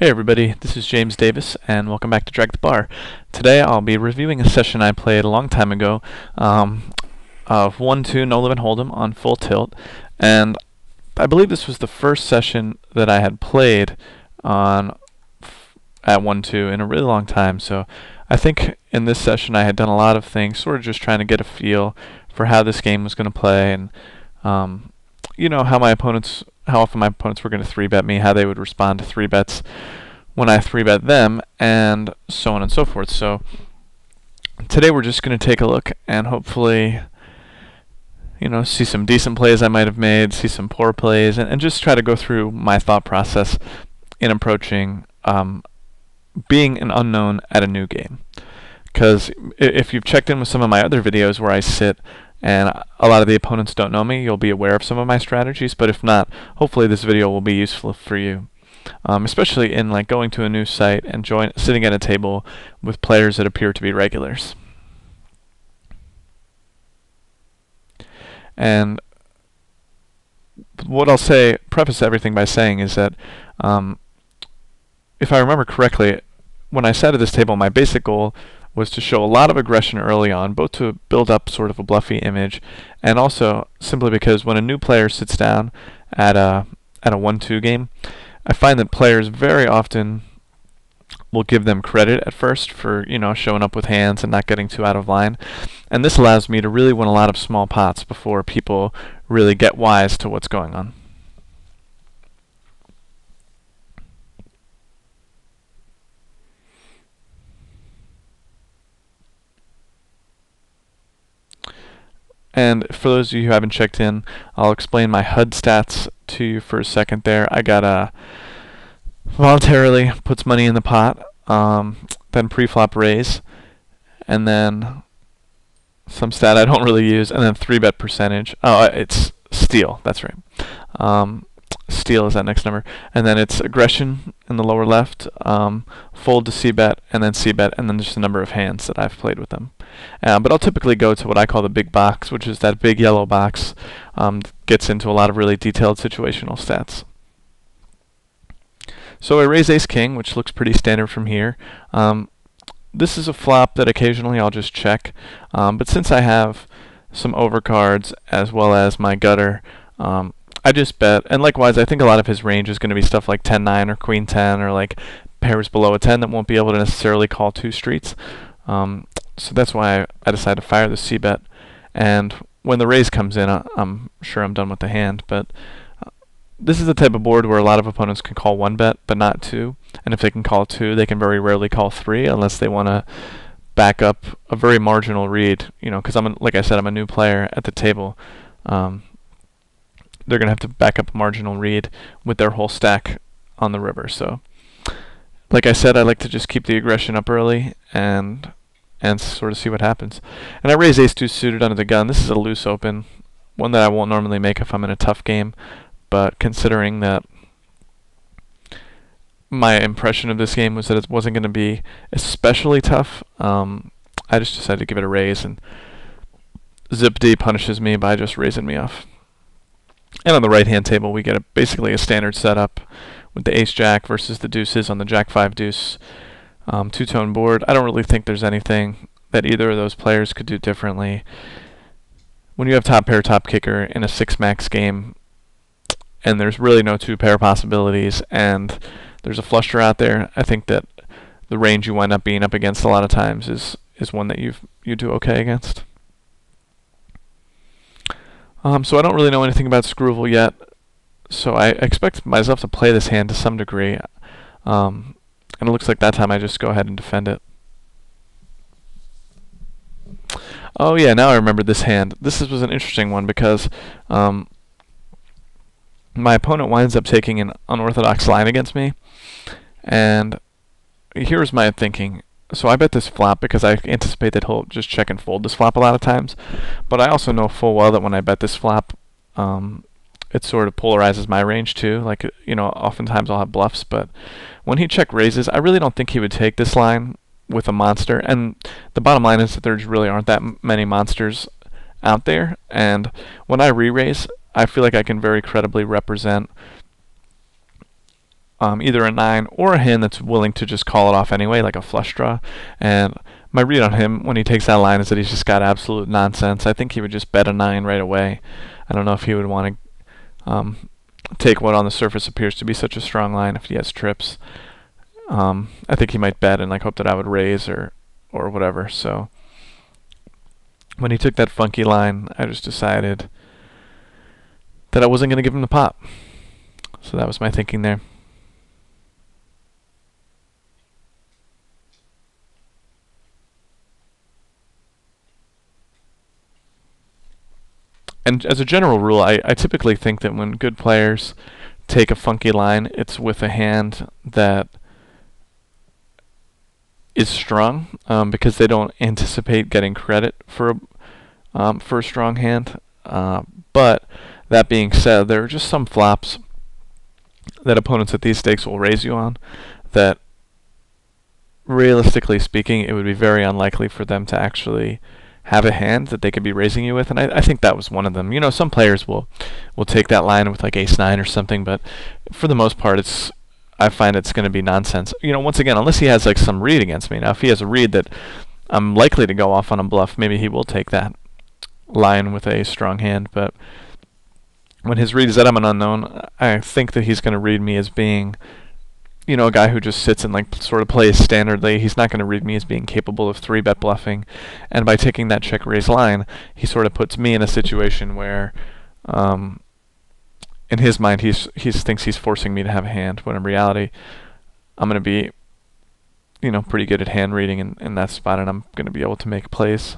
Hey everybody, this is James Davis, and welcome back to DragTheBar. Today I'll be reviewing a session I played a long time ago of 1-2 No Limit Holdem on full tilt, and I believe this was the first session that I had played on at 1-2 in a really long time. So I think in this session I had done a lot of things, sort of just trying to get a feel for how this game was going to play, and you know, how often my opponents were going to 3-bet me, how they would respond to 3-bets when I 3-bet them, and so on and so forth. So today we're just going to take a look and hopefully, you know, see some decent plays I might have made, see some poor plays, and just try to go through my thought process in approaching being an unknown at a new game. Because if you've checked in with some of my other videos where I sit and a lot of the opponents don't know me, you'll be aware of some of my strategies, but if not, hopefully this video will be useful for you. Especially in like going to a new site and sitting at a table with players that appear to be regulars. And what I'll preface everything by saying is that if I remember correctly, when I sat at this table, my basic goal was to show a lot of aggression early on, both to build up sort of a bluffy image, and also simply because when a new player sits down at a 1-2 game, I find that players very often will give them credit at first for, you know, showing up with hands and not getting too out of line. And this allows me to really win a lot of small pots before people really get wise to what's going on. And for those of you who haven't checked in, I'll explain my HUD stats to you for a second there. I got voluntarily puts money in the pot, then pre-flop raise, and then some stat I don't really use, and then 3-bet percentage. Oh, it's steal, that's right. Steal is that next number. And then it's aggression in the lower left, fold to c-bet, and then c-bet, and then just the number of hands that I've played with them. But I'll typically go to what I call the big box, which is that big yellow box. Gets into a lot of really detailed situational stats. So I raise ace-king, which looks pretty standard from here. This is a flop that occasionally I'll just check, but since I have some overcards as well as my gutter, I just bet. And likewise, I think a lot of his range is going to be stuff like 10-9 or queen-10 or like pairs below a 10 that won't be able to necessarily call 2 streets. So that's why I decided to fire the c-bet. And when the raise comes in, I'm sure I'm done with the hand. But this is the type of board where a lot of opponents can call 1-bet, but not 2. And if they can call 2, they can very rarely call 3 unless they want to back up a very marginal read. You know, because like I said, I'm a new player at the table. They're going to have to back up a marginal read with their whole stack on the river. So, like I said, I like to just keep the aggression up early and sort of see what happens. And I raise ace-2 suited under the gun. This is a loose open, one that I won't normally make if I'm in a tough game, but considering that my impression of this game was that it wasn't going to be especially tough, I just decided to give it a raise, and Zip D punishes me by just raising me off. And on the right-hand table, we get basically a standard setup with the ace-jack versus the deuces on the jack-5 deuce two-tone board. I don't really think there's anything that either of those players could do differently. When you have top pair, top kicker in a 6-max game, and there's really no 2-pair possibilities, and there's a flush draw out there, I think that the range you wind up being up against a lot of times is one that you do okay against. So I don't really know anything about Screwval yet, so I expect myself to play this hand to some degree. And it looks like that time I just go ahead and defend it. Oh yeah, now I remember this hand. This was an interesting one because my opponent winds up taking an unorthodox line against me. And here's my thinking. So I bet this flop because I anticipate that he'll just check and fold this flop a lot of times. But I also know full well that when I bet this flop, it sort of polarizes my range too. Like, you know, oftentimes I'll have bluffs, but when he check raises, I really don't think he would take this line with a monster. And the bottom line is that there really aren't that many monsters out there. And when I re-raise, I feel like I can very credibly represent either a 9 or a hand that's willing to just call it off anyway, like a flush draw. And my read on him when he takes that line is that he's just got absolute nonsense. I think he would just bet a 9 right away. I don't know if he would want to take what on the surface appears to be such a strong line if he has trips. I think he might bet and like hope that I would raise or whatever. So when he took that funky line, I just decided that I wasn't going to give him the pot. So that was my thinking there. And as a general rule, I typically think that when good players take a funky line, it's with a hand that is strong, because they don't anticipate getting credit for a strong hand. But that being said, there are just some flops that opponents at these stakes will raise you on that, realistically speaking, it would be very unlikely for them to actually have a hand that they could be raising you with, and I think that was one of them. You know, some players will take that line with like ace-9 or something, but for the most part, I find it's going to be nonsense. You know, once again, unless he has like some read against me. Now, if he has a read that I'm likely to go off on a bluff, maybe he will take that line with a strong hand, but when his read is that I'm an unknown, I think that he's going to read me as being, you know, a guy who just sits and like sort of plays standardly. He's not going to read me as being capable of 3-bet bluffing, and by taking that check raise line, he sort of puts me in a situation where, in his mind, he thinks he's forcing me to have a hand, when in reality, I'm going to be, you know, pretty good at hand reading in that spot, and I'm going to be able to make plays.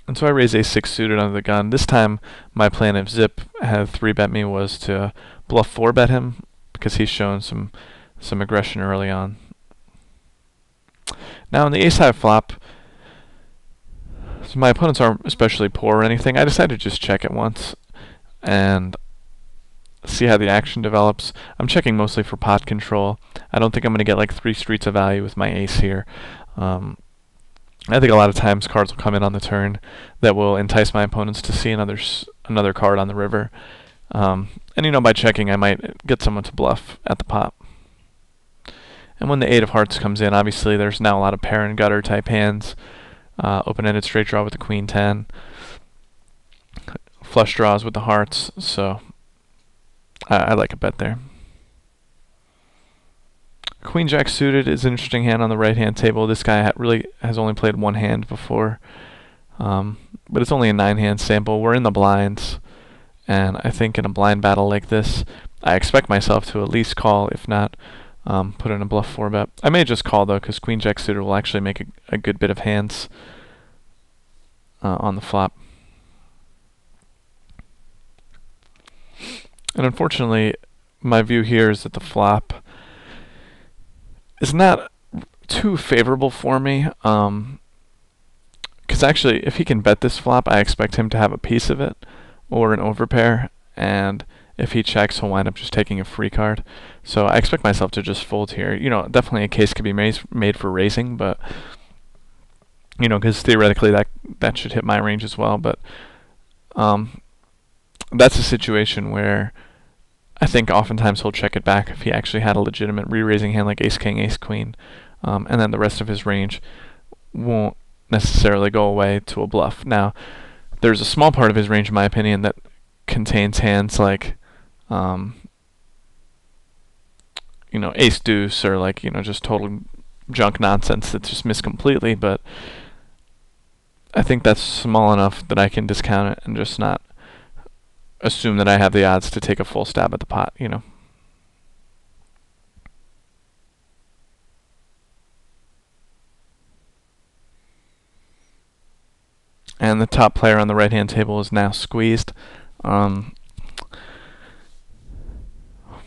And so I raise ace-6 suited under the gun. This time, my plan if Zip had 3-bet me was to bluff 4-bet him, because he's shown some aggression early on. Now in the ace-high flop, so my opponents aren't especially poor or anything. I decided to just check it once and see how the action develops. I'm checking mostly for pot control. I don't think I'm going to get like 3 streets of value with my ace here. I think a lot of times cards will come in on the turn that will entice my opponents to see another card on the river. And you know, by checking, I might get someone to bluff at the pot. And when the 8 of hearts comes in, obviously there's now a lot of pair and gutter type hands. Open-ended straight draw with the queen 10. Flush draws with the hearts, so I like a bet there. Queen Jack suited is an interesting hand on the right-hand table. This guy really has only played one hand before, but it's only a 9-hand sample. We're in the blinds, and I think in a blind battle like this, I expect myself to at least call, if not put in a bluff 4-bet. I may just call, though, because Queen Jack suited will actually make a good bit of hands on the flop. And unfortunately, my view here is that the flop is not too favorable for me, because actually, if he can bet this flop, I expect him to have a piece of it, or an overpair, and if he checks, he'll wind up just taking a free card. So I expect myself to just fold here. You know, definitely a case could be made for raising, but, you know, because theoretically that should hit my range as well, but that's a situation where I think oftentimes he'll check it back if he actually had a legitimate re-raising hand like ace-king, ace-queen, and then the rest of his range won't necessarily go away to a bluff. Now, there's a small part of his range, in my opinion, that contains hands like, you know, ace-deuce, or like, you know, just total junk nonsense that's just missed completely, but I think that's small enough that I can discount it and just not assume that I have the odds to take a full stab at the pot, you know. And the top player on the right-hand table is now squeezed.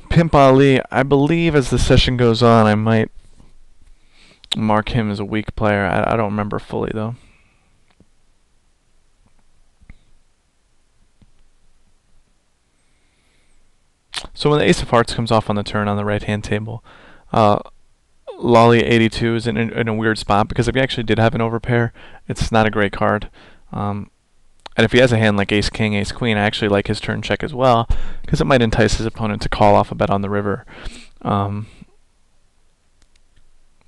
Pimp Ali, I believe as the session goes on, I might mark him as a weak player. I don't remember fully, though. So when the ace of hearts comes off on the turn on the right-hand table, Lolly 82 is in a weird spot, because if he actually did have an overpair, it's not a great card. And if he has a hand like ace king, ace queen, I actually like his turn check as well, because it might entice his opponent to call off a bet on the river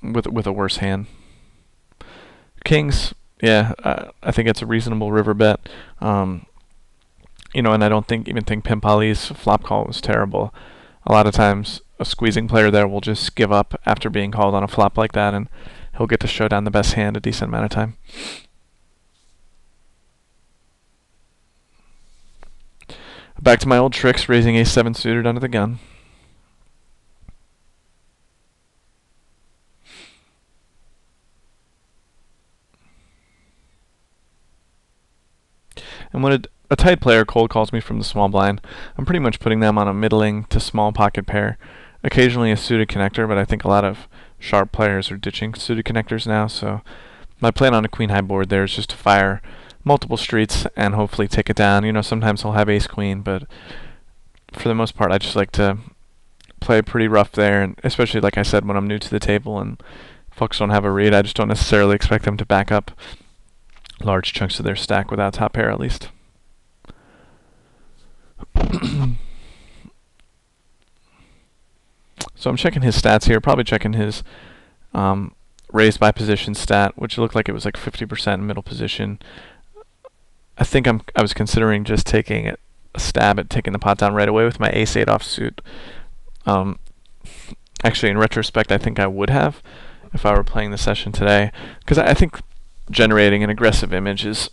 with a worse hand. Kings, yeah, I think it's a reasonable river bet. You know, and I don't even think Pimp Ali's flop call was terrible. A lot of times, a squeezing player there will just give up after being called on a flop like that, and he'll get to show down the best hand a decent amount of time. Back to my old tricks, raising ace-7 suited under the gun. And when a tight player cold calls me from the small blind, I'm pretty much putting them on a middling to small pocket pair. Occasionally a suited connector, but I think a lot of sharp players are ditching suited connectors now, so my plan on a queen-high board there is just to fire multiple streets and hopefully take it down. You know, sometimes he'll have ace-queen, but for the most part, I just like to play pretty rough there, and especially, like I said, when I'm new to the table and folks don't have a read, I just don't necessarily expect them to back up large chunks of their stack without top pair, at least. So I'm checking his stats here, probably checking his raised by position stat, which looked like it was like 50% middle position. I think I was considering just taking a stab at taking the pot down right away with my ace-8 offsuit. Actually, in retrospect, I think I would have if I were playing the session today, because I think generating an aggressive image is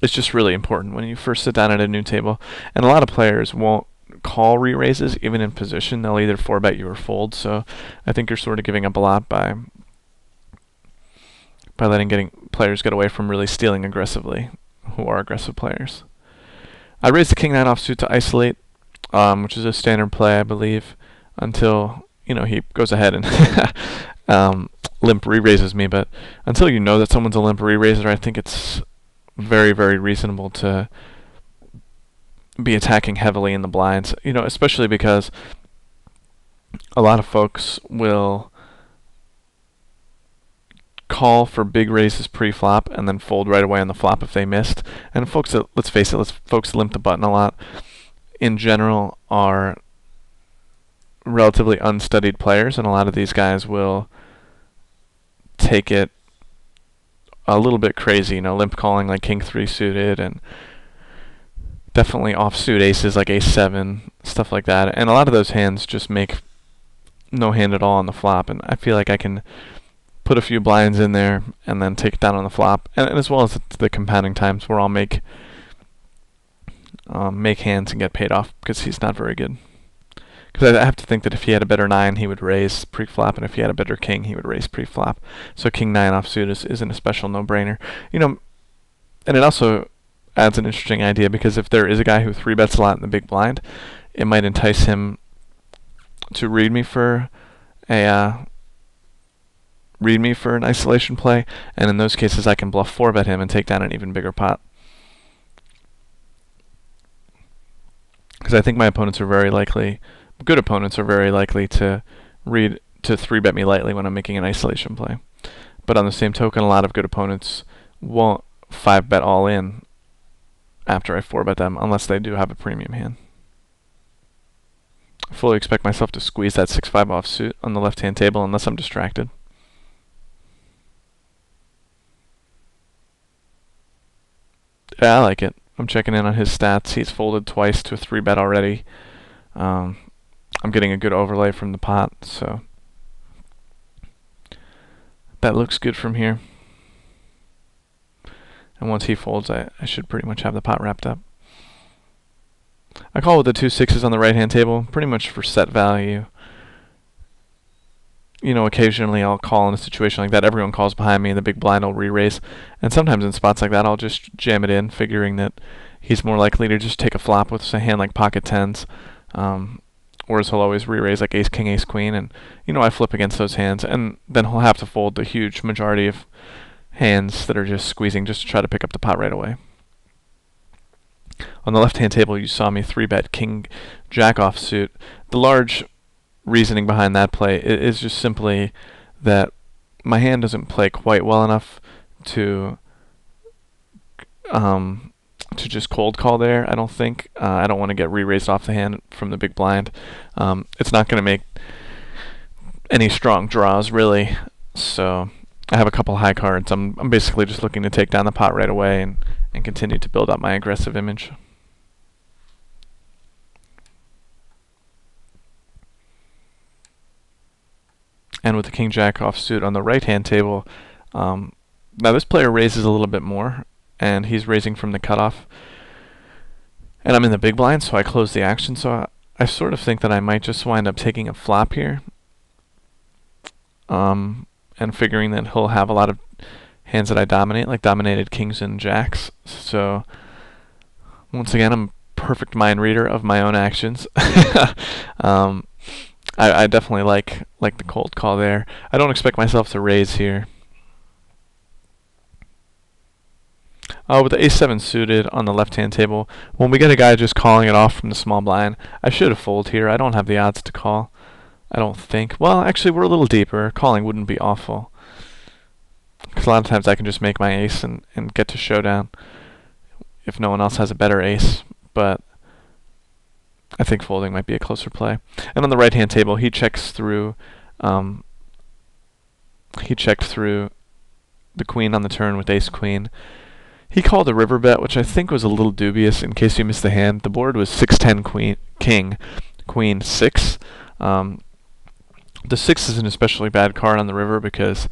just really important when you first sit down at a new table. And a lot of players won't call re-raises even in position. They'll either 4-bet you or fold. So I think you're sort of giving up a lot by letting players get away from really stealing aggressively, who are aggressive players. I raised the king-9 offsuit to isolate, which is a standard play, I believe, until he goes ahead and limp re-raises me. But until you know that someone's a limp re-raiser, I think it's very, very reasonable to be attacking heavily in the blinds. Especially because a lot of folks will call for big raises pre-flop and then fold right away on the flop if they missed. And folks that, let's face it, folks limp the button a lot, in general, are relatively unstudied players, and a lot of these guys will take it a little bit crazy, limp calling like king-3 suited, and definitely offsuit aces like ace-7, stuff like that. And a lot of those hands just make no hand at all on the flop, and I feel like I can put a few blinds in there and then take it down on the flop, and as well as the compounding times where I'll make hands and get paid off because he's not very good. Because I have to think that if he had a better 9, he would raise pre-flop, and if he had a better king, he would raise pre-flop. So king-9 offsuit isn't a special no-brainer. And it also adds an interesting idea, because if there is a guy who 3-bets a lot in the big blind, it might entice him to read me for an isolation play, and in those cases I can bluff 4-bet him and take down an even bigger pot. Because I think my opponents are very likely, good opponents are very likely to 3-bet me lightly when I'm making an isolation play. But on the same token, a lot of good opponents won't 5-bet all in after I 4-bet them unless they do have a premium hand. I fully expect myself to squeeze that 6-5 offsuit on the left-hand table unless I'm distracted. Yeah, I like it. I'm checking in on his stats. He's folded twice to a 3-bet already. I'm getting a good overlay from the pot, so that looks good from here. And once he folds, I should pretty much have the pot wrapped up. I call with the 2 6s on the right-hand table, pretty much for set value. Occasionally I'll call in a situation like that. Everyone calls behind me, and the big blind will re-raise. And sometimes in spots like that, I'll just jam it in, figuring that he's more likely to just take a flop with a hand like pocket 10s. Whereas he'll always re-raise like ace, king, ace, queen. And, I flip against those hands. And then he'll have to fold the huge majority of hands that are just squeezing just to try to pick up the pot right away. On the left-hand table, you saw me 3-bet king, jack offsuit. The large reasoning behind that play is just simply that my hand doesn't play quite well enough to want to just cold call there, I don't think. I don't want to get re-raised off the hand from the big blind. It's not going to make any strong draws, really. So I have a couple high cards. I'm basically just looking to take down the pot right away and continue to build up my aggressive image. And with the king-jack offsuit on the right-hand table, now this player raises a little bit more, and he's raising from the cutoff. And I'm in the big blind, so I close the action. So I sort of think that I might just wind up taking a flop here, and figuring that he'll have a lot of hands that I dominate, like dominated kings and jacks. So once again, I'm a perfect mind reader of my own actions. I definitely like the cold call there. I don't expect myself to raise here. With the ace-7 suited on the left-hand table, when we get a guy just calling it off from the small blind, I should have folded here. I don't have the odds to call, I don't think. Well, actually, we're a little deeper. Calling wouldn't be awful, because a lot of times I can just make my ace and get to showdown if no one else has a better ace. But I think folding might be a closer play. And on the right-hand table, he checks through. He checked through the queen on the turn with ace-queen. He called a river bet, which I think was a little dubious. In case you missed the hand, the board was 6-10 queen, king, queen 6. The 6 is an especially bad card on the river because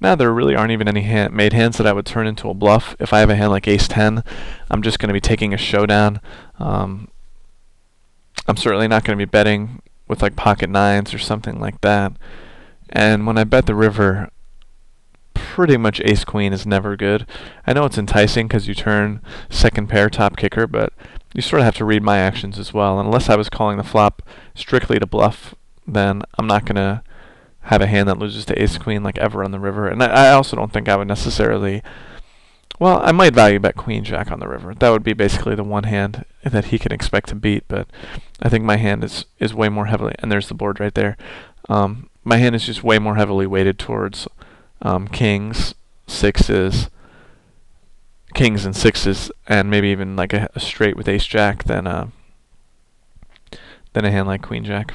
now there really aren't even any made hands that I would turn into a bluff. If I have a hand like ace-10, I'm just going to be taking a showdown. I'm certainly not going to be betting with like pocket nines or something like that. And when I bet the river, pretty much ace-queen is never good. I know it's enticing because you turn second pair top kicker, but you sort of have to read my actions as well. And unless I was calling the flop strictly to bluff, then I'm not going to have a hand that loses to ace-queen like ever on the river. And I also don't think I would necessarily... Well, I might value bet queen-jack on the river. That would be basically the one hand that he can expect to beat, but I think my hand is way more heavily... And there's the board right there. My hand is just way more heavily weighted towards kings, sixes, kings and sixes, and maybe even like a straight with ace-jack than a hand like queen-jack.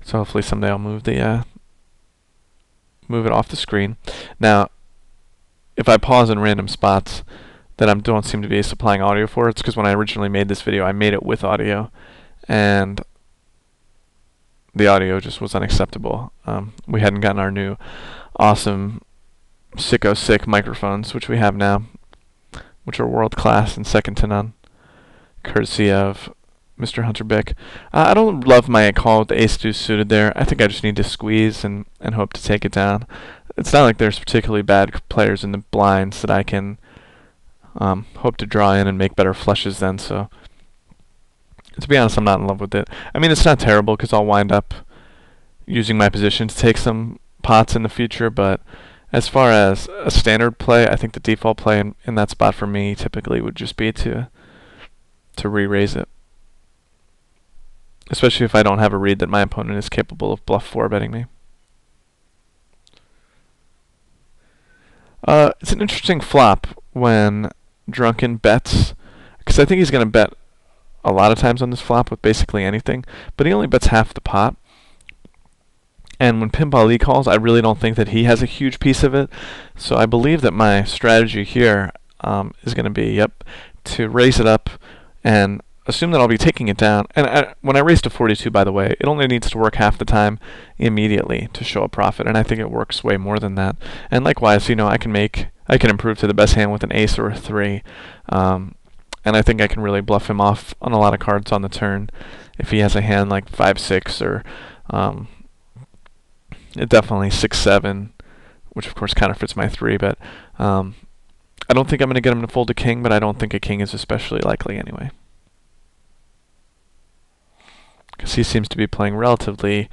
So hopefully someday I'll move it off the screen. Now, if I pause in random spots that I don't seem to be supplying audio for, it's because when I originally made this video, I made it with audio, and the audio just was unacceptable. We hadn't gotten our new awesome sicko sick microphones, which we have now, which are world class and second to none, courtesy of Mr. Hunter Bick. I don't love my call with the ace-deuce suited there. I think I just need to squeeze and hope to take it down. It's not like there's particularly bad players in the blinds that I can hope to draw in and make better flushes then, so to be honest, I'm not in love with it. I mean, it's not terrible because I'll wind up using my position to take some pots in the future, but as far as a standard play, I think the default play in that spot for me typically would just be to re-raise it. Especially if I don't have a read that my opponent is capable of bluff 4-betting me. It's an interesting flop when Drunken bets, because I think he's going to bet a lot of times on this flop with basically anything, but he only bets half the pot. And when Pimp Ali calls, I really don't think that he has a huge piece of it. So I believe that my strategy here is going to be, to raise it up and assume that I'll be taking it down. And when I raise to 42, by the way, it only needs to work half the time immediately to show a profit, and I think it works way more than that. And likewise, I can improve to the best hand with an ace or a 3. And I think I can really bluff him off on a lot of cards on the turn if he has a hand like 5-6 or definitely 6-7, which of course counterfeits my 3. But I don't think I'm going to get him to fold a king, but I don't think a king is especially likely anyway, because he seems to be playing relatively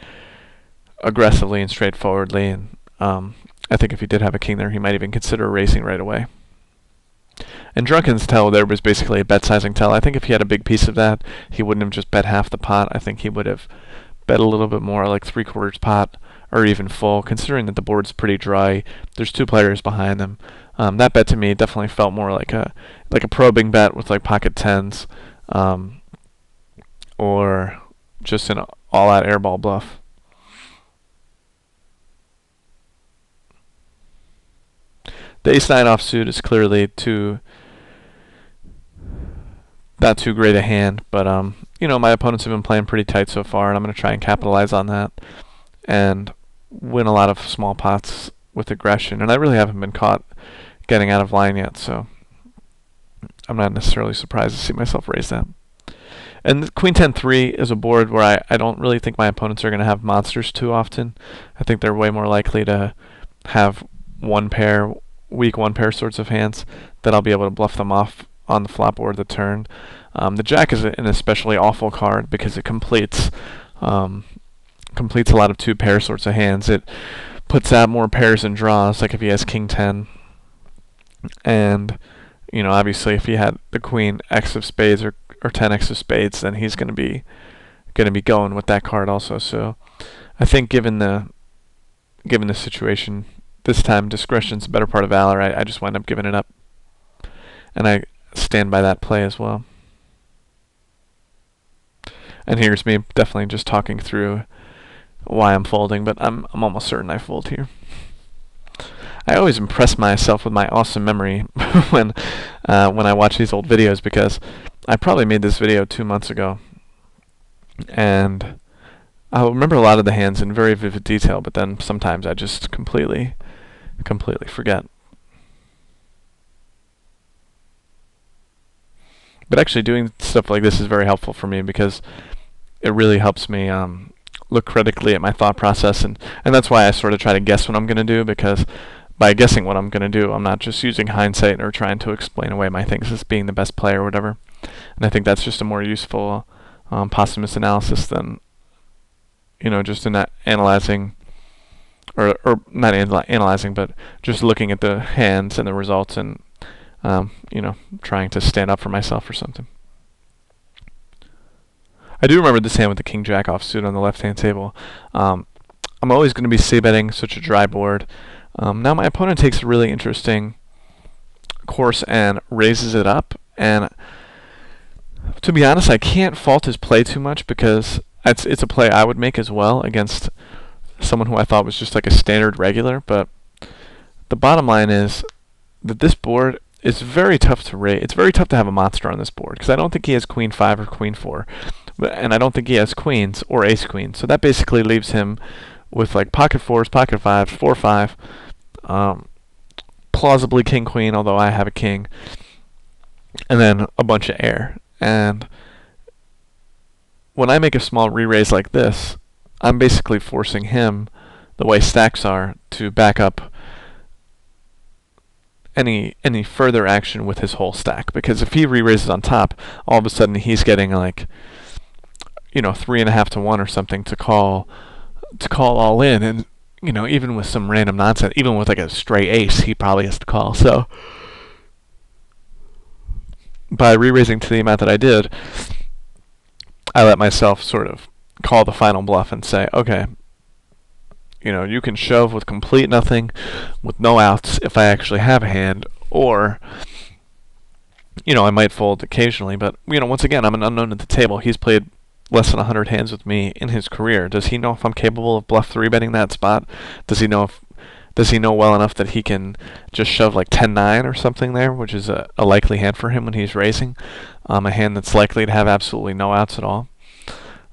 aggressively and straightforwardly. And I think if he did have a king there, he might even consider raising right away. And Drunken's tell there was basically a bet sizing tell. I think if he had a big piece of that, he wouldn't have just bet half the pot. I think he would have bet a little bit more, like 3/4 pot or even full, considering that the board's pretty dry. There's two players behind them. That bet to me definitely felt more like a probing bet with like pocket tens, or just an all-out airball bluff. The ace-9 offsuit is clearly not too great a hand, but my opponents have been playing pretty tight so far, and I'm going to try and capitalize on that and win a lot of small pots with aggression. And I really haven't been caught getting out of line yet, so I'm not necessarily surprised to see myself raise that. And Queen 10-3 is a board where I don't really think my opponents are going to have monsters too often. I think they're way more likely to have weak one pair sorts of hands that I'll be able to bluff them off on the flop or the turn. The Jack is an especially awful card because it completes a lot of two pair sorts of hands. It puts out more pairs and draws, like if he has King 10. And obviously if he had the Queen X of spades or 10x of spades, then he's going to be going with that card also. So I think given the situation this time, discretion's a better part of valor. I just wind up giving it up, and I stand by that play as well. And here's me definitely just talking through why I'm folding, but I'm almost certain I fold here. I always impress myself with my awesome memory when I watch these old videos, because I probably made this video 2 months ago, and I'll remember a lot of the hands in very vivid detail, but then sometimes I just completely forget. But actually doing stuff like this is very helpful for me, because it really helps me look critically at my thought process, and that's why I sort of try to guess what I'm going to do, because by guessing what I'm going to do, I'm not just using hindsight or trying to explain away my things as being the best play or whatever. And I think that's just a more useful posthumous analysis than just in that analyzing, or not analyzing, but just looking at the hands and the results and trying to stand up for myself or something. I do remember this hand with the King Jack offsuit on the left-hand table. I'm always going to be c-betting such a dry board. Now my opponent takes a really interesting course and raises it up, and to be honest, I can't fault his play too much, because it's a play I would make as well against someone who I thought was just like a standard regular. But the bottom line is that this board is very tough to raise. It's very tough to have a monster on this board, because I don't think he has Queen 5 or Queen 4, and I don't think he has queens or ace queen. So that basically leaves him with like pocket 4s, pocket 5s, 4-5, plausibly king queen, although I have a king, and then a bunch of air. And when I make a small re-raise like this, I'm basically forcing him, the way stacks are, to back up any further action with his whole stack. Because if he re-raises on top, all of a sudden he's getting like 3.5 to 1 or something to call all in, and even with some random nonsense, even with like a straight ace, he probably has to call. So by re-raising to the amount that I did, I let myself sort of call the final bluff and say, okay, you can shove with complete nothing, with no outs if I actually have a hand, or I might fold occasionally, but once again, I'm an unknown at the table. He's played less than 100 hands with me in his career. Does he know if I'm capable of bluff 3-betting that spot? Does he know well enough that he can just shove like 10-9 or something there, which is a likely hand for him when he's raising, a hand that's likely to have absolutely no outs at all?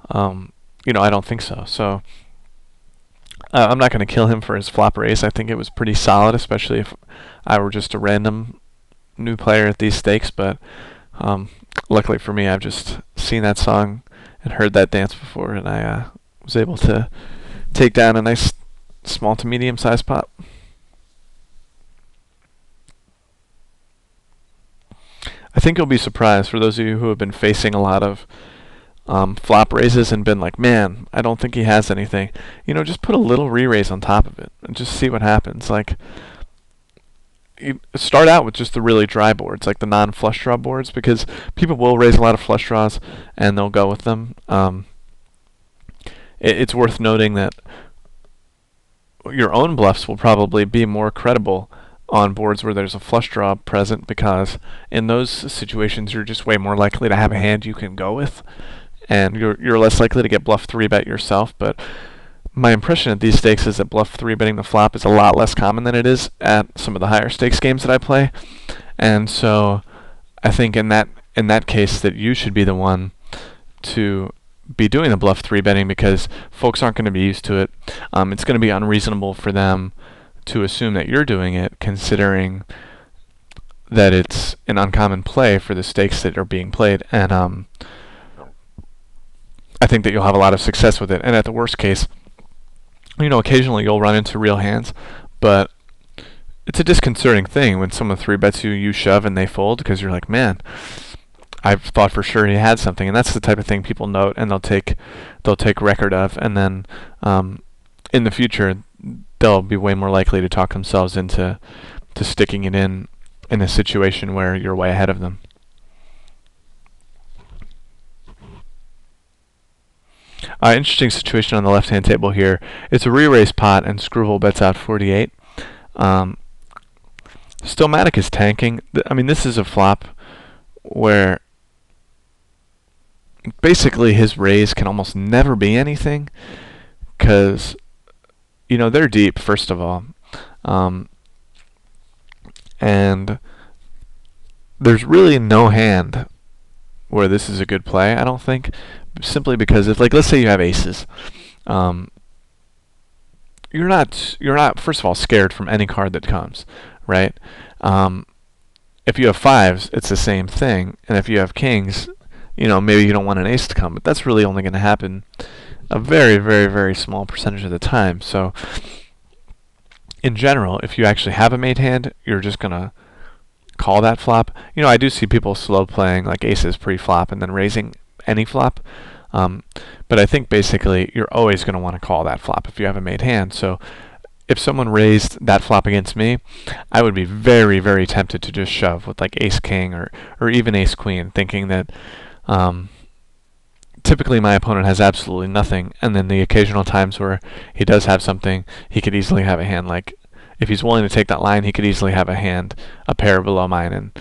I don't think so. So I'm not going to kill him for his flop raise. I think it was pretty solid, especially if I were just a random new player at these stakes. But luckily for me, I've just seen that song and heard that dance before, and I was able to take down a nice small to medium sized pot. I think you'll be surprised, for those of you who have been facing a lot of flop raises and been like, man, I don't think he has anything. Just put a little re-raise on top of it and just see what happens. Like, you start out with just the really dry boards, like the non-flush draw boards, because people will raise a lot of flush draws and they'll go with them. It's worth noting that your own bluffs will probably be more credible on boards where there's a flush draw present, because in those situations you're just way more likely to have a hand you can go with, and you're less likely to get bluff 3-bet yourself. But my impression at these stakes is that bluff 3-betting the flop is a lot less common than it is at some of the higher stakes games that I play. And so I think in that case that you should be the one to be doing the bluff 3-betting, because folks aren't going to be used to it. It's going to be unreasonable for them to assume that you're doing it, considering that it's an uncommon play for the stakes that are being played. And I think that you'll have a lot of success with it. And at the worst case, occasionally you'll run into real hands, but it's a disconcerting thing when someone 3-bets you, you shove, and they fold, because you're like, man, I've thought for sure he had something. And that's the type of thing people note, and they'll take record of, and then in the future they'll be way more likely to talk themselves into sticking it in a situation where you're way ahead of them. Interesting situation on the left-hand table here. It's a re-raise pot, and Screwball bets out 48. Stillmatic is tanking. I mean, this is a flop where basically his raise can almost never be anything, because they're deep, first of all, and there's really no hand where this is a good play, I don't think, simply because if, like, let's say you have aces, you're not first of all scared from any card that comes, right? If you have fives, it's the same thing, and if you have kings, maybe you don't want an ace to come, but that's really only going to happen a very, very, very small percentage of the time. So in general, if you actually have a made hand, you're just going to call that flop. I do see people slow playing like aces pre-flop and then raising any flop, but I think basically you're always going to want to call that flop if you have a made hand. So if someone raised that flop against me, I would be very, very tempted to just shove with like ace king or even ace queen, thinking that typically my opponent has absolutely nothing, and then the occasional times where he does have something, he could easily have a hand. Like, if he's willing to take that line, he could easily have a hand, a pair below mine, and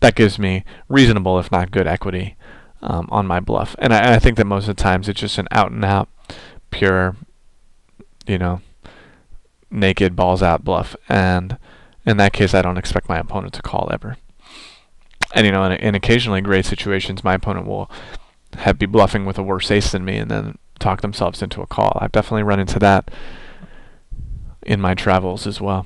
that gives me reasonable, if not good, equity on my bluff. And I think that most of the times it's just an out-and-out, pure, naked balls-out bluff. And in that case, I don't expect my opponent to call ever. And in occasionally great situations, my opponent will be bluffing with a worse ace than me and then talk themselves into a call. I've definitely run into that in my travels as well.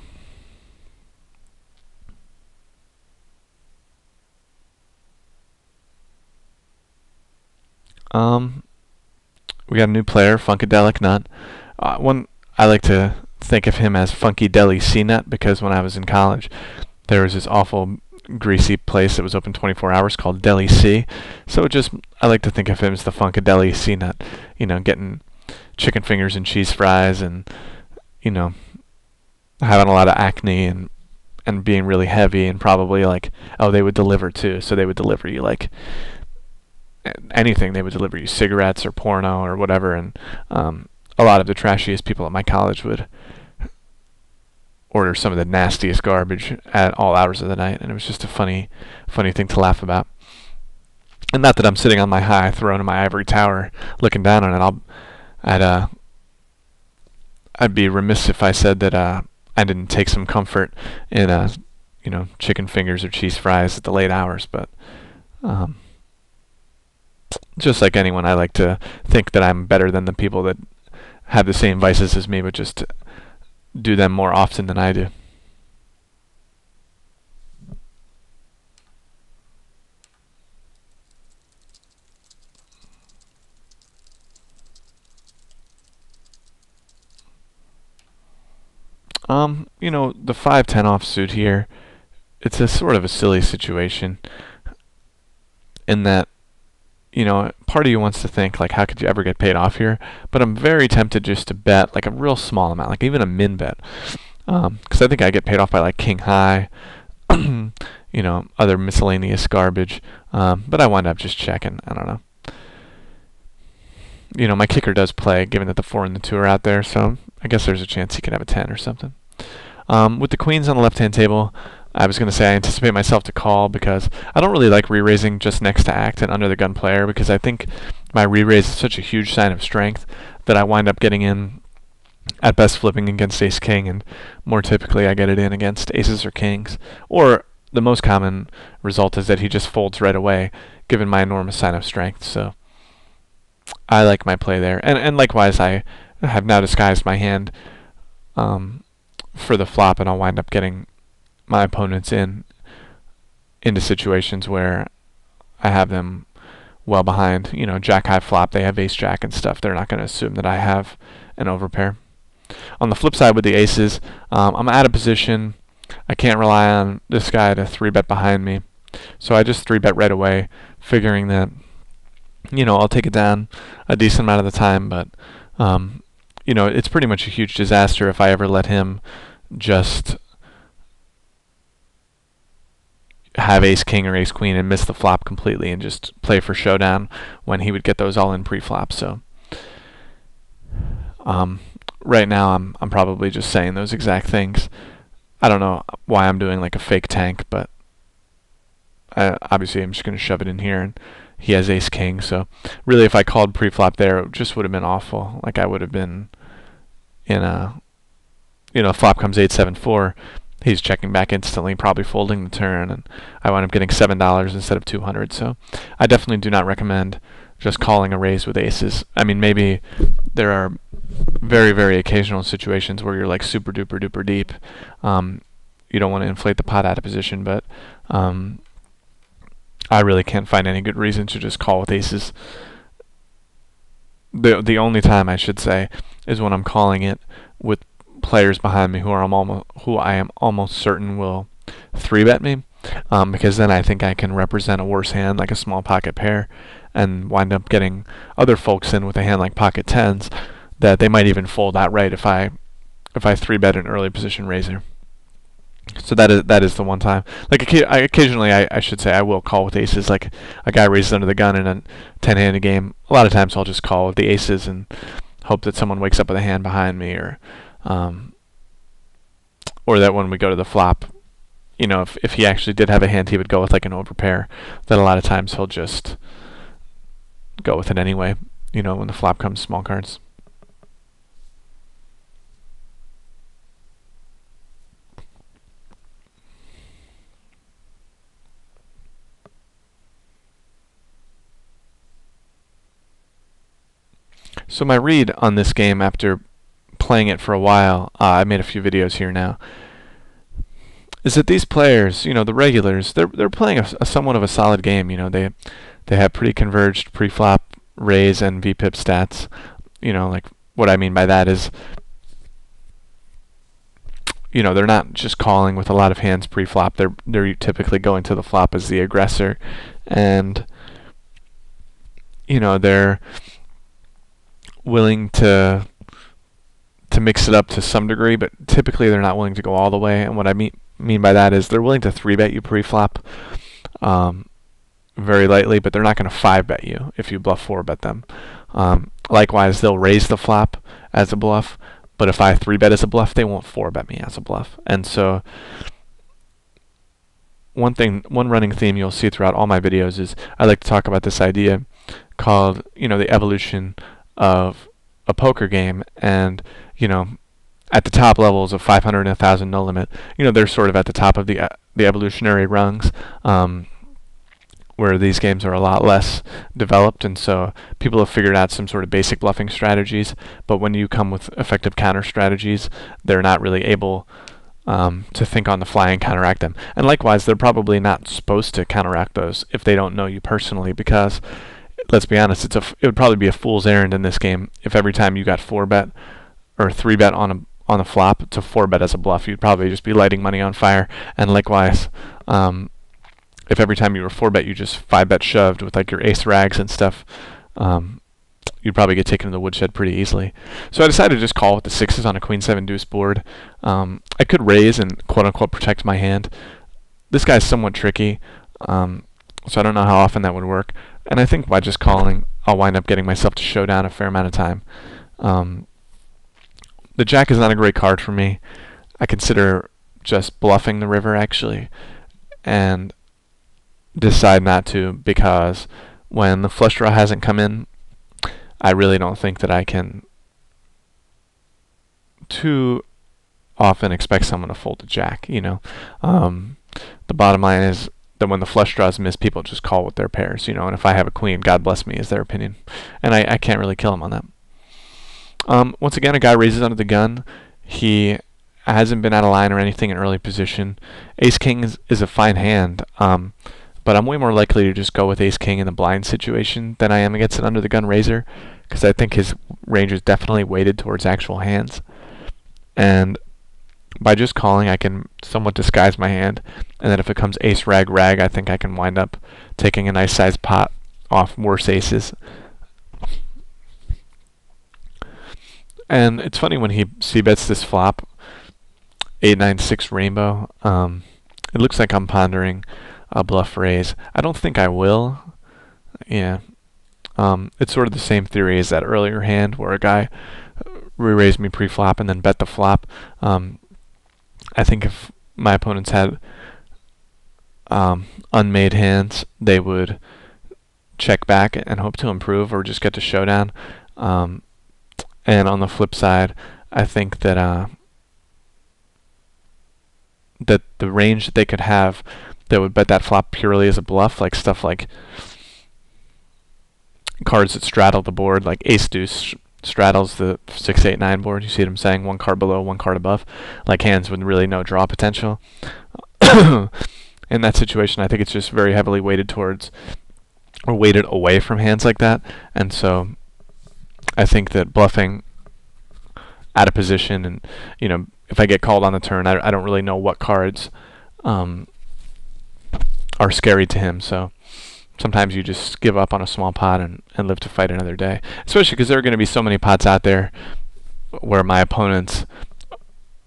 We got a new player, Funkadelic Nut. One I like to think of him as Funky Deli C Nut, because when I was in college, there was this awful greasy place that was open 24 hours called Deli C. So I like to think of him as the Funkadeli C Nut, getting chicken fingers and cheese fries, and having a lot of acne and being really heavy, and probably like, they would deliver too. So they would deliver you like anything. They would deliver you cigarettes or porno or whatever, and a lot of the trashiest people at my college would order some of the nastiest garbage at all hours of the night, and it was just a funny thing to laugh about. And not that I'm sitting on my high throne in my ivory tower looking down on it. I'd be remiss if I said that I didn't take some comfort in chicken fingers or cheese fries at the late hours. But just like anyone, I like to think that I'm better than the people that have the same vices as me, but just do them more often than I do. The 5-10 offsuit here, it's a sort of a silly situation in that, part of you wants to think, like, how could you ever get paid off here? But I'm very tempted just to bet, like, a real small amount, like even a min bet. Because I think I get paid off by, like, king high, other miscellaneous garbage. But I wind up just checking. I don't know. my kicker does play, given that the 4 and the 2 are out there, so I guess there's a chance he could have a 10 or something. With the queens on the left-hand table, I was going to say I anticipate myself to call because I don't really like re-raising just next to act and under the gun player, because I think my re-raise is such a huge sign of strength that I wind up getting in at best flipping against ace-king, and more typically I get it in against aces or kings. Or the most common result is that he just folds right away, given my enormous sign of strength. So I like my play there. And likewise, I have now disguised my hand for the flop, and I'll wind up getting my opponents into situations where I have them well behind. Jack high flop, they have ace jack and stuff. They're not going to assume that I have an overpair. On the flip side with the aces, I'm out of position. I can't rely on this guy to 3-bet behind me. So I just 3-bet right away, figuring that, I'll take it down a decent amount of the time, but, it's pretty much a huge disaster if I ever let him just have ace-king or ace-queen and miss the flop completely and just play for showdown when he would get those all in pre-flop. So right now I'm probably just saying those exact things. I don't know why I'm doing like a fake tank, but obviously I'm just going to shove it in here, and he has ace-king. So really, if I called pre-flop there, it just would have been awful. Like I would have been in a, flop comes 8-7-4. He's checking back instantly, probably folding the turn, and I wind up getting $7 instead of 200. So I definitely do not recommend just calling a raise with aces. I mean, maybe there are very, very occasional situations where you're like super duper duper deep. You don't want to inflate the pot out of position, but I really can't find any good reason to just call with aces. The only time, I should say, is when I'm calling it with players behind me who I am almost certain will 3-bet me, because then I think I can represent a worse hand, like a small pocket pair, and wind up getting other folks in with a hand like pocket tens that they might even fold outright if I 3-bet an early position raiser. So that is the one time. Like occasionally, I should say, I will call with aces. Like a guy raises under the gun in a 10-handed game. A lot of times I'll just call with the aces and hope that someone wakes up with a hand behind me, or that when we go to the flop, if he actually did have a hand he would go with like an overpair, that a lot of times he'll just go with it anyway, when the flop comes small cards. So my read on this game after playing it for a while, I made a few videos here now, is that these players, the regulars, they're playing a somewhat of a solid game. They have pretty converged pre-flop raise and VPIP stats. Like what I mean by that is, they're not just calling with a lot of hands pre-flop. They're typically going to the flop as the aggressor, and they're willing to mix it up to some degree, but typically they're not willing to go all the way. And what I mean by that is they're willing to 3-bet you pre-flop very lightly, but they're not going to 5-bet you if you bluff 4-bet them. Likewise, they'll raise the flop as a bluff, but if I 3-bet as a bluff, they won't 4-bet me as a bluff. And so one running theme you'll see throughout all my videos is I like to talk about this idea called, the evolution of a poker game. And at the top levels of 500 and 1,000 no limit, they're sort of at the top of the evolutionary rungs, where these games are a lot less developed, and so people have figured out some sort of basic bluffing strategies, but when you come with effective counter strategies, they're not really able to think on the fly and counteract them. And likewise, they're probably not supposed to counteract those if they don't know you personally, because let's be honest, it would probably be a fool's errand in this game if every time you got 4-bet or 3-bet on a flop to 4-bet as a bluff. You'd probably just be lighting money on fire. And likewise, if every time you were 4-bet you just 5-bet shoved with like your ace rags and stuff, you'd probably get taken to the woodshed pretty easily. So I decided to just call with the 6s on a queen-7 deuce board. I could raise and quote-unquote protect my hand. This guy's somewhat tricky, so I don't know how often that would work. And I think by just calling, I'll wind up getting myself to showdown a fair amount of time. The jack is not a great card for me. I consider just bluffing the river, actually, and decide not to, because when the flush draw hasn't come in, I really don't think that I can too often expect someone to fold a jack, you know. The bottom line is that when the flush draws miss, people just call with their pairs, you know, and if I have a queen, God bless me, is their opinion. And I can't really kill him on that. Once again, a guy raises under the gun. He hasn't been out of line or anything in early position. Ace-King is a fine hand, but I'm way more likely to just go with Ace-King in the blind situation than I am against an under the gun raiser, because I think his range is definitely weighted towards actual hands. And by just calling, I can somewhat disguise my hand, and then if it comes ace rag rag, I think I can wind up taking a nice sized pot off worse aces. And it's funny when he c-bets this flop, 8-9-6 rainbow. It looks like I'm pondering a bluff raise. I don't think I will. Yeah. It's sort of the same theory as that earlier hand where a guy re-raised me pre-flop and then bet the flop. I think if my opponents had unmade hands, they would check back and hope to improve or just get to showdown. And on the flip side, I think that that the range that they could have that would bet that flop purely as a bluff, like stuff like cards that straddle the board, like ace deuce straddles the 6-8-9 board. You see what I'm saying? One card below, one card above. Like hands with really no draw potential. In that situation, I think it's just very heavily weighted towards or weighted away from hands like that. And so I think that bluffing out of position, and you know, if I get called on the turn, I don't really know what cards are scary to him. So sometimes you just give up on a small pot and live to fight another day. Especially because there are going to be so many pots out there where my opponent's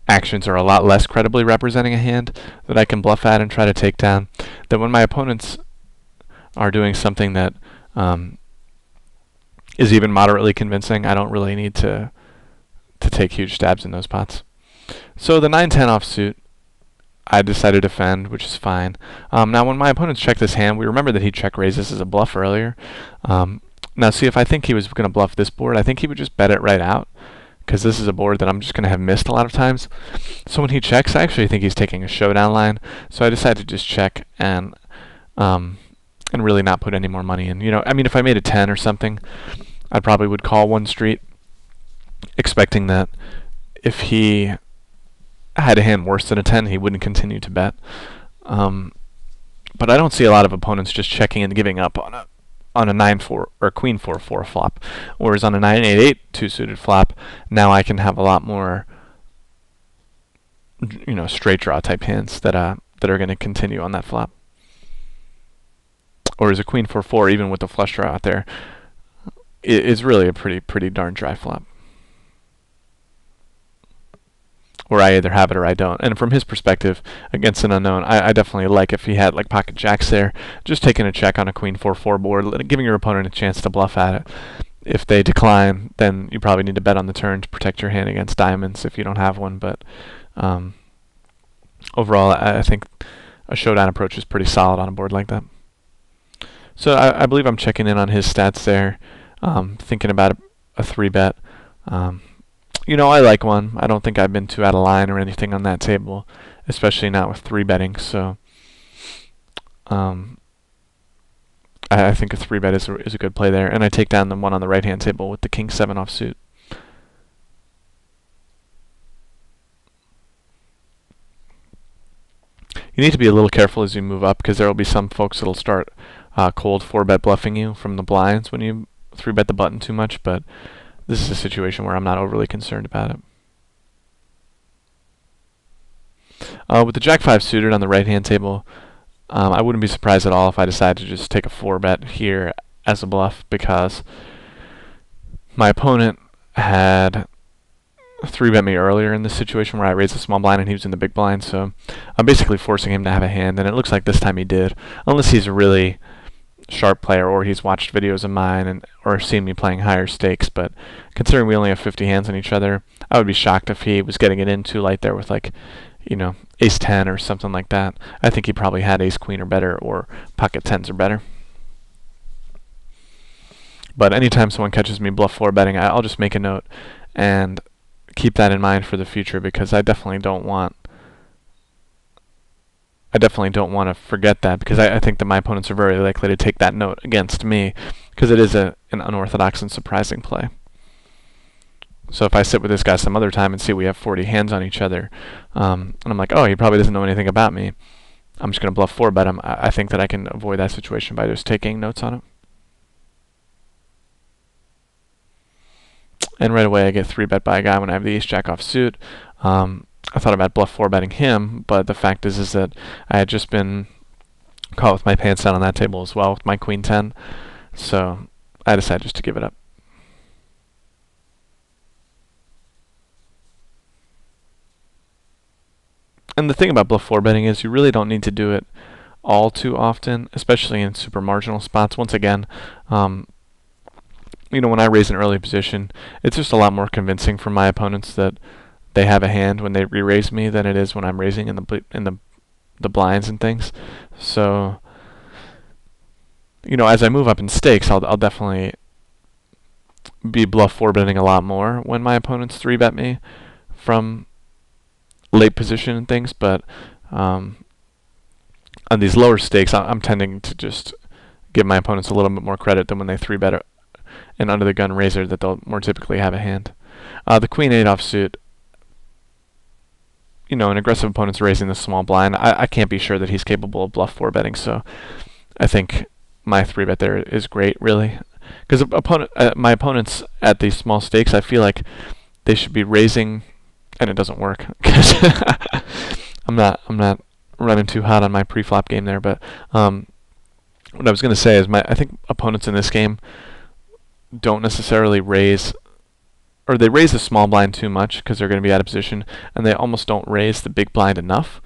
actions are a lot less credibly representing a hand that I can bluff at and try to take down. That when my opponents are doing something that is even moderately convincing, I don't really need to take huge stabs in those pots. So the 9-10 offsuit, I decided to defend, which is fine. Now when my opponents check this hand, we remember that he check raised this as a bluff earlier. Now see, if I think he was going to bluff this board, I think he would just bet it right out, because this is a board that I'm just going to have missed a lot of times. So when he checks, I actually think he's taking a showdown line. So I decided to just check and really not put any more money in. You know, I mean, if I made a 10 or something, I probably would call one street, expecting that if he had a hand worse than a 10, he wouldn't continue to bet. But I don't see a lot of opponents just checking and giving up on a 9-4 or a queen 4-4 flop. Whereas on a 9-8-8 two-suited flop, now I can have a lot more, you know, straight draw type hands that are going to continue on that flop. Or as a queen 4-4, even with the flush draw out there, is really a pretty darn dry flop, where I either have it or I don't. And from his perspective, against an unknown, I definitely like if he had like pocket jacks there, just taking a check on a queen 4-4 board, giving your opponent a chance to bluff at it. If they decline, then you probably need to bet on the turn to protect your hand against diamonds if you don't have one. But overall, I think a showdown approach is pretty solid on a board like that. So I believe I'm checking in on his stats there, thinking about a 3-bet. You know, I like one. I don't think I've been too out of line or anything on that table, especially not with 3-betting. So I think a 3-bet is a good play there. And I take down the one on the right-hand table with the king 7 offsuit. You need to be a little careful as you move up, because there will be some folks that will start cold 4-bet bluffing you from the blinds when you 3-bet the button too much, but this is a situation where I'm not overly concerned about it. With the Jack 5 suited on the right-hand table, I wouldn't be surprised at all if I decided to just take a 4-bet here as a bluff, because my opponent had 3-bet me earlier in this situation where I raised a small blind and he was in the big blind, so I'm basically forcing him to have a hand, and it looks like this time he did, unless he's really sharp player, or he's watched videos of mine and or seen me playing higher stakes. But considering we only have 50 hands on each other, I would be shocked if he was getting it in too light there with like, ace 10 or something like that. I think he probably had ace queen or better, or pocket tens or better. But anytime someone catches me bluff 4 betting, I'll just make a note and keep that in mind for the future, because I definitely don't want to forget that, because I think that my opponents are very likely to take that note against me, because it is an unorthodox and surprising play. So if I sit with this guy some other time and see we have 40 hands on each other, and I'm like, oh, he probably doesn't know anything about me, I'm just going to bluff 4 bet him. I think that I can avoid that situation by just taking notes on him. And right away I get 3 bet by a guy when I have the ace jack off suit. I thought about bluff 4 betting him, but the fact is that I had just been caught with my pants down on that table as well with my queen 10, so I decided just to give it up. And the thing about bluff 4 betting is you really don't need to do it all too often, especially in super marginal spots. Once again, when I raise an early position, it's just a lot more convincing for my opponents that they have a hand when they re-raise me than it is when I'm raising in the blinds and things. So, as I move up in stakes, I'll definitely be bluff 4 betting a lot more when my opponents 3 bet me from late position and things. But on these lower stakes, I'm tending to just give my opponents a little bit more credit than when they 3 bet an under the gun raiser that they'll more typically have a hand. The queen 8 offsuit, an aggressive opponent's raising the small blind. I can't be sure that he's capable of bluff 4 betting, so I think my 3 bet there is great, really. Because my opponents at these small stakes, I feel like they should be raising, and it doesn't work because I'm not running too hot on my pre-flop game there. But what I was going to say is I think opponents in this game don't necessarily raise, or they raise the small blind too much because they're going to be out of position, and they almost don't raise the big blind enough,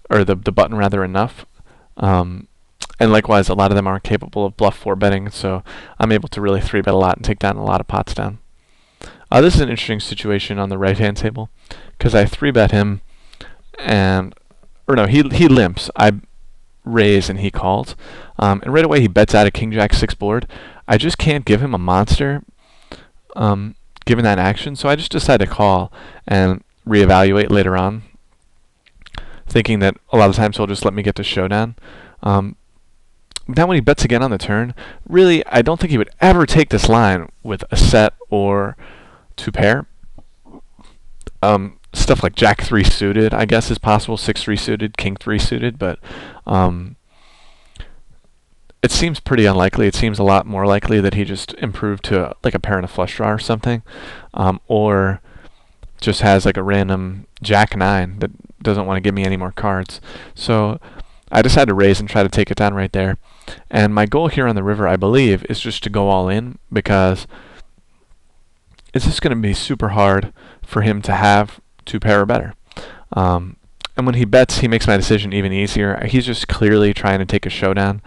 or the button rather enough. And likewise, a lot of them aren't capable of bluff 4 betting, so I'm able to really 3 bet a lot and take down a lot of pots down. This is an interesting situation on the right-hand table, because I 3 bet him, he limps. I raise and he calls, and right away he bets out a king jack 6 board. I just can't give him a monster given that action, so I just decide to call and reevaluate later on, thinking that a lot of times he'll just let me get to showdown. Now when he bets again on the turn, really I don't think he would ever take this line with a set or 2 pair. Stuff like jack 3 suited I guess is possible, 6 3 suited, king 3 suited, but it seems pretty unlikely. It seems a lot more likely that he just improved to like a pair and a flush draw or something, or just has like a random jack 9 that doesn't want to give me any more cards. So I decided to raise and try to take it down right there. And my goal here on the river, I believe, is just to go all in, because it's just going to be super hard for him to have 2 pair or better. And when he bets, he makes my decision even easier. He's just clearly trying to take a showdown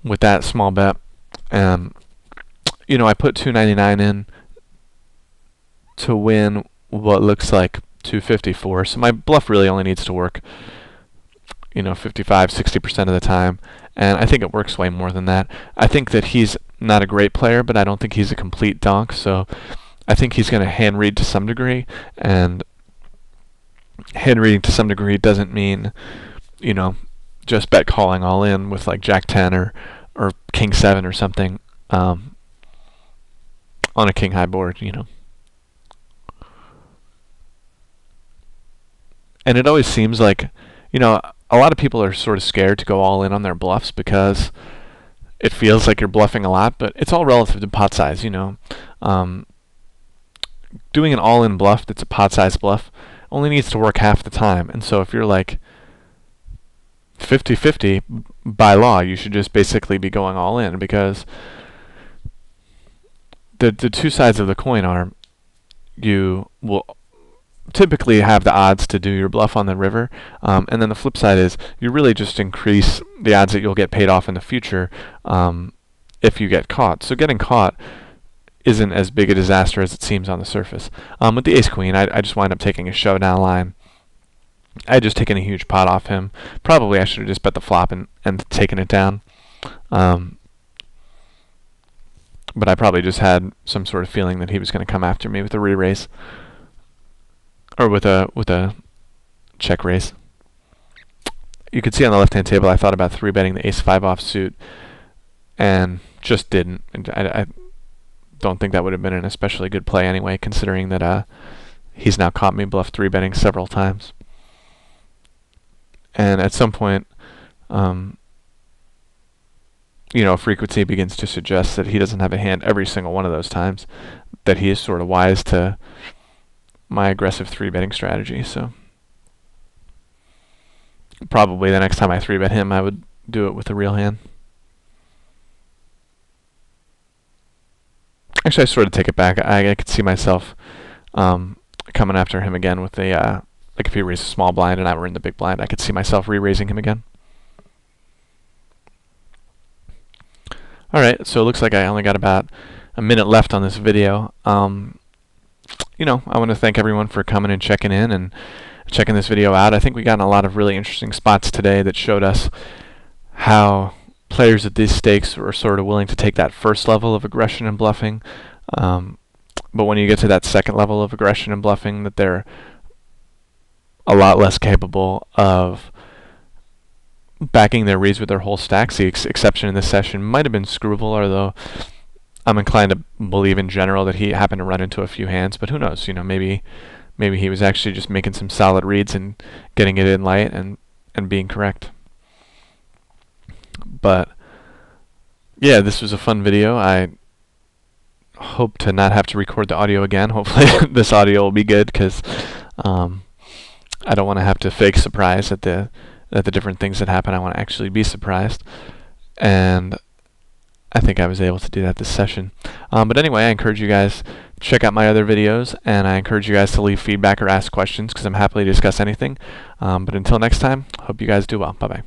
with that small bet. I put 299 in to win what looks like 254. So my bluff really only needs to work 55-60% of the time, and I think it works way more than that. I think that he's not a great player, but I don't think he's a complete donk, so I think he's going to hand read to some degree, and hand reading to some degree doesn't mean just bet calling all in with like jack 10 or king 7 or something on a king high board. And it always seems like a lot of people are sort of scared to go all in on their bluffs because it feels like you're bluffing a lot, but it's all relative to pot size. Doing an all-in bluff that's a pot size bluff only needs to work half the time, and so if you're like 50-50, by law you should just basically be going all in, because the two sides of the coin are you will typically have the odds to do your bluff on the river. And then the flip side is you really just increase the odds that you'll get paid off in the future if you get caught. So getting caught isn't as big a disaster as it seems on the surface. With the ace-queen, I just wind up taking a showdown line. I had just taken a huge pot off him. Probably I should have just bet the flop and taken it down. But I probably just had some sort of feeling that he was going to come after me with a re-raise. Or with a check raise. You could see on the left-hand table I thought about 3-betting the ace-5 offsuit and just didn't. I don't think that would have been an especially good play anyway, considering that he's now caught me bluff 3-betting several times. And at some point, frequency begins to suggest that he doesn't have a hand every single one of those times, that he is sort of wise to my aggressive 3-betting strategy. So probably the next time I 3-bet him, I would do it with a real hand. Actually, I sort of take it back. I could see myself coming after him again with a like if he raised a small blind and I were in the big blind, I could see myself re-raising him again. Alright, so it looks like I only got about a minute left on this video. I want to thank everyone for coming and checking in and checking this video out. I think we got in a lot of really interesting spots today that showed us how players at these stakes were sort of willing to take that first level of aggression and bluffing. But when you get to that second level of aggression and bluffing, that they're a lot less capable of backing their reads with their whole stacks. The exception in this session might have been Screwball, although I'm inclined to believe in general that he happened to run into a few hands, but who knows? Maybe he was actually just making some solid reads and getting it in light and being correct. But yeah, this was a fun video. I hope to not have to record the audio again. Hopefully this audio will be good, because I don't want to have to fake surprise at the different things that happen. I want to actually be surprised, and I think I was able to do that this session. But anyway, I encourage you guys to check out my other videos, and I encourage you guys to leave feedback or ask questions, because I'm happy to discuss anything. But until next time, hope you guys do well. Bye-bye.